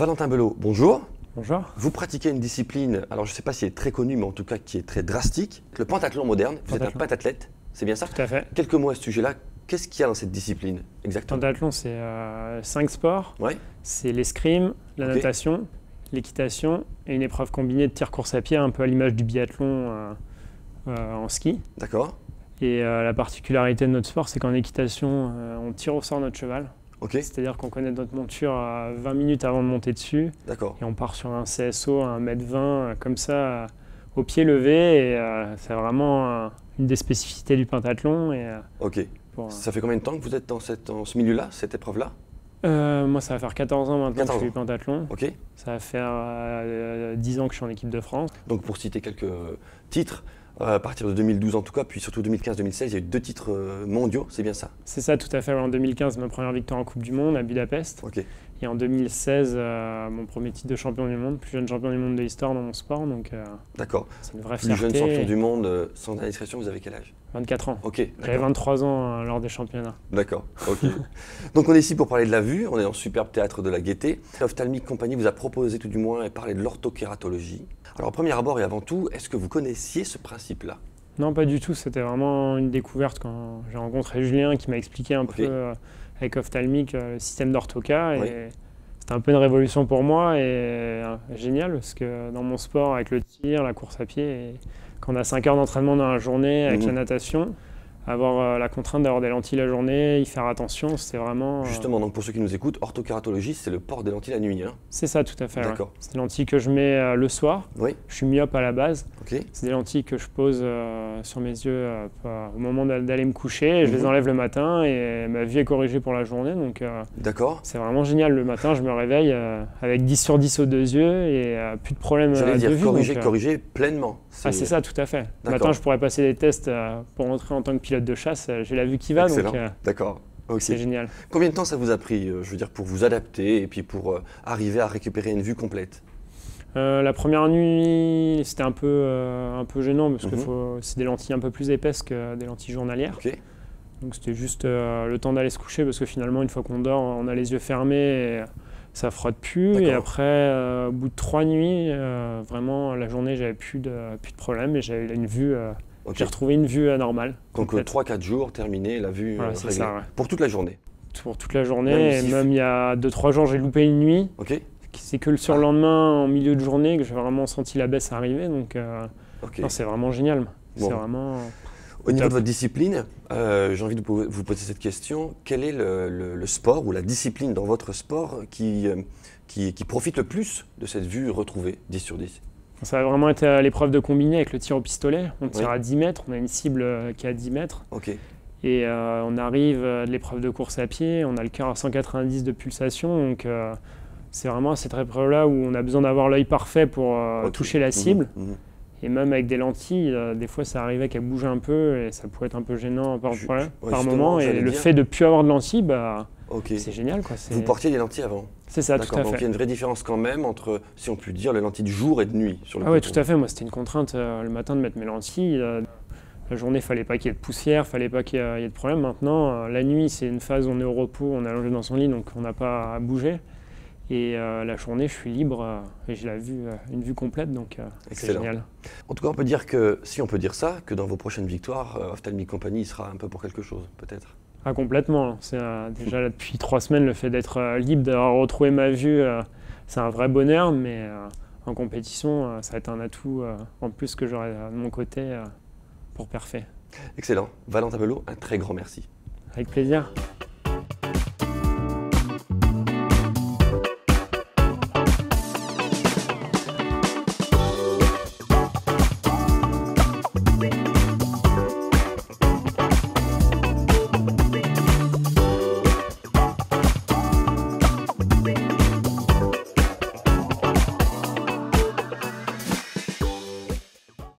Valentin Belot, bonjour. Bonjour. Vous pratiquez une discipline, alors je ne sais pas si elle est très connue, mais en tout cas qui est très drastique, le pentathlon moderne. Vous êtes un pentathlète, c'est bien ça? Tout à fait. Quelques mots à ce sujet-là. Qu'est-ce qu'il y a dans cette discipline exactement? Le pentathlon, c'est 5 sports. Ouais. C'est l'escrime, la natation, l'équitation et une épreuve combinée de tir course à pied, un peu à l'image du biathlon en ski. D'accord. Et la particularité de notre sport, c'est qu'en équitation, on tire au sort notre cheval. Okay. C'est-à-dire qu'on connaît notre monture 20 minutes avant de monter dessus. D'accord. Et on part sur un CSO à 1m20 comme ça, au pied levé. Et c'est vraiment une des spécificités du pentathlon. Ok. Ça fait combien de temps que vous êtes dans ce milieu-là, cette épreuve-là? Moi, ça va faire 14 ans maintenant que je fais du pentathlon. Ok. Ça va faire 10 ans que je suis en équipe de France. Donc pour citer quelques titres, à partir de 2012 en tout cas, puis surtout 2015-2016, il y a eu 2 titres mondiaux, c'est bien ça? C'est ça, tout à fait. En 2015, ma première victoire en Coupe du Monde à Budapest. Ok. Et en 2016, mon premier titre de champion du monde, plus jeune champion du monde de l'histoire dans mon sport. Donc, d'accord. C'est une vraie fierté. Plus jeune champion du monde, sans indiscrétion, vous avez quel âge? 24 ans. Ok. J'avais 23 ans lors des championnats. D'accord, ok. Donc on est ici pour parler de la vue, on est dans le superbe théâtre de la Gaîté. L'Ophtalmique Compagnie vous a proposé tout du moins et parler de l'orthokératologie. Alors au premier abord et avant tout, est-ce que vous connaissiez ce principe-là? Non, pas du tout. C'était vraiment une découverte quand j'ai rencontré Julien qui m'a expliqué un peu avec Ophtalmique le système d'orthoca. Et c'était un peu une révolution pour moi et génial parce que dans mon sport, avec le tir, la course à pied, quand on a 5 heures d'entraînement dans la journée avec la natation, avoir la contrainte d'avoir des lentilles la journée, y faire attention, c'était vraiment… Justement, donc pour ceux qui nous écoutent, orthokératologie, c'est le port des lentilles la nuit, hein? C'est ça, tout à fait. D'accord. Ouais. C'est des lentilles que je mets le soir. Oui. Je suis myope à la base. Okay. C'est des lentilles que je pose sur mes yeux au moment d'aller me coucher. Et je les enlève le matin et ma vue est corrigée pour la journée. Donc d'accord. C'est vraiment génial. Le matin, je me réveille avec 10 sur 10 aux 2 yeux et plus de problème de vue. Corriger pleinement. C'est ça, tout à fait. Le matin, je pourrais passer des tests pour rentrer en tant que pilote de chasse. J'ai la vue qui va. Excellent. D'accord. Okay. C'est génial. Combien de temps ça vous a pris, je veux dire, pour vous adapter et puis pour arriver à récupérer une vue complète? La première nuit, c'était un peu gênant parce que c'est des lentilles un peu plus épaisses que des lentilles journalières. Okay. Donc c'était juste le temps d'aller se coucher parce que finalement, une fois qu'on dort, on a les yeux fermés et ça frotte plus. Et après, au bout de 3 nuits, vraiment, la journée, j'avais plus de problème et j'avais une vue… J'ai retrouvé une vue normale. Donc 3-4 jours, terminé, la vue réglée. Ça, ouais. Pour toute la journée? Pour toute la journée, et même il y a 2-3 jours, j'ai loupé une nuit. C'est que le surlendemain, en milieu de journée, que j'ai vraiment senti la baisse arriver. Donc c'est vraiment génial. Bon. Vraiment… Au niveau de votre discipline, j'ai envie de vous poser cette question. Quel est le sport ou la discipline dans votre sport qui profite le plus de cette vue retrouvée, 10 sur 10? Ça va vraiment être l'épreuve de combiné avec le tir au pistolet. On tire à 10 mètres, on a une cible qui est à 10 mètres. Et on arrive de l'épreuve de course à pied, on a le cœur à 190 de pulsation. Donc c'est vraiment cette épreuve-là où on a besoin d'avoir l'œil parfait pour toucher la cible. Et même avec des lentilles, des fois ça arrivait qu'elles bougent un peu et ça pouvait être un peu gênant par moment. Et le fait de ne plus avoir de lentilles, c'est génial. Vous portiez des lentilles avant? C'est ça, tout à fait. Donc il y a une vraie différence quand même entre, si on peut dire, les lentilles de jour et de nuit sur le oui, tout à fait. Moi, c'était une contrainte le matin de mettre mes lentilles. La journée, il ne fallait pas qu'il y ait de poussière, il ne fallait pas qu'il y ait de problème. Maintenant, la nuit, c'est une phase où on est au repos, on est allongé dans son lit, donc on n'a pas à bouger. Et la journée, je suis libre et j'ai une vue complète, donc c'est génial. En tout cas, on peut dire que, si on peut dire ça, que dans vos prochaines victoires, Ophtalmique Compagnie sera un peu pour quelque chose, peut-être? Ah, complètement. C'est déjà là, depuis 3 semaines, le fait d'être libre, d'avoir retrouvé ma vue, c'est un vrai bonheur, mais en compétition, ça va être un atout en plus que j'aurai de mon côté pour parfait. Excellent. Valentin Belot, un très grand merci. Avec plaisir.